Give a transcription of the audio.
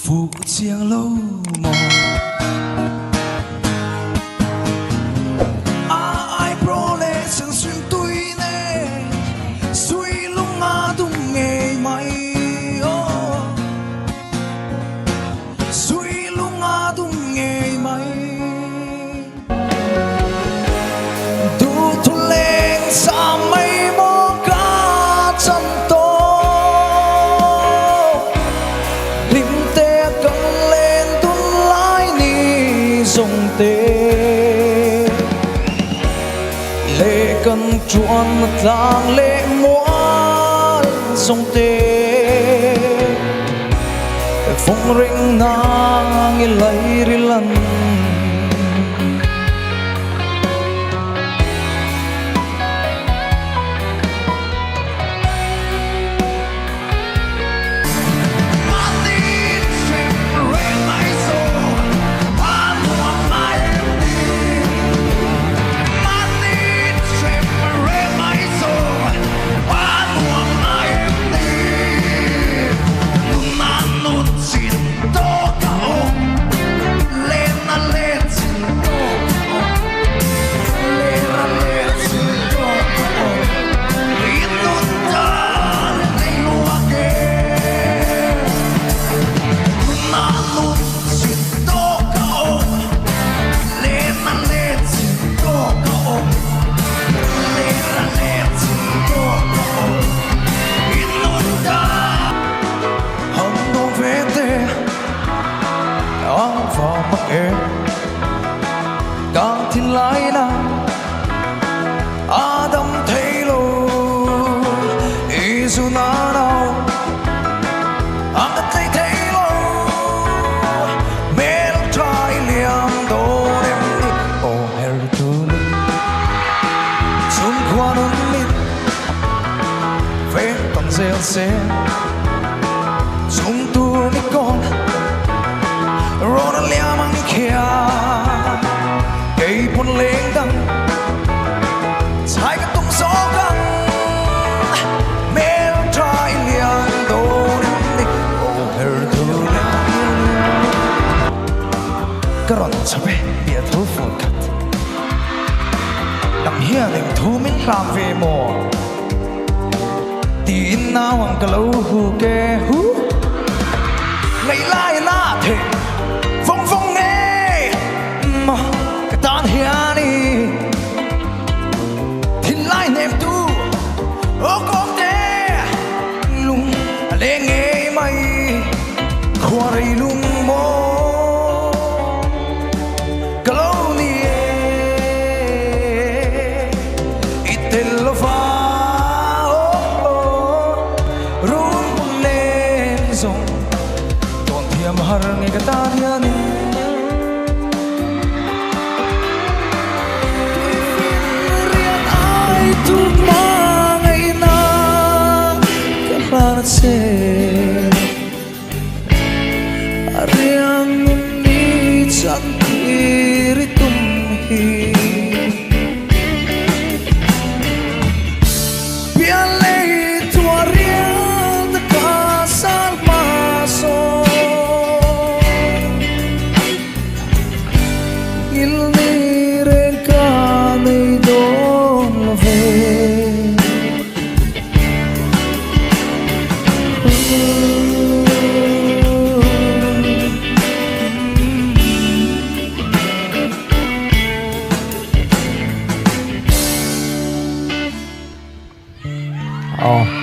phủ chiang lâu mò ai pro lệ sương xuyên tui nè suy lung ngã tung nghề mày suy lung ngã tung nghề mày tu thu lên xa mây mô ca chân tô linh tê căng lên tuôn lái ni dùng tê lệ cần chuan tang lệ muôn dùng tê phong ring nang ilai rilan vào mắt em càng thiên lái na Adam thấy lô Isu na nào Adam thấy lô mê lắm trai liam đồ em đi ô heri tu đi xung qua nón mít về tầm rêu xe xung tu đi con rồi nó leo mang kia cây buồn lên đằng sai cái tung gió căng mê trai liền đồ đi ô heri tu đi cái rộn sắp về bịa thấu phun cắt đằng hiên đừng thu mình làm về mò tin nào hoàng cả lâu hù kê hú ngày lai la thế phong phong nghe mà cái tan hiền đi thiên lai nem tu ô con đê lung lên nghe mày khoa ri lung mô cái lâu ni itel lo fa rung lên rong toàn thiam har nghe cái tan hiền đi tu mangai na kaharse ariang ni chantiri tumhi piale tuarian kasal maso ilni reka nei don ve Oh.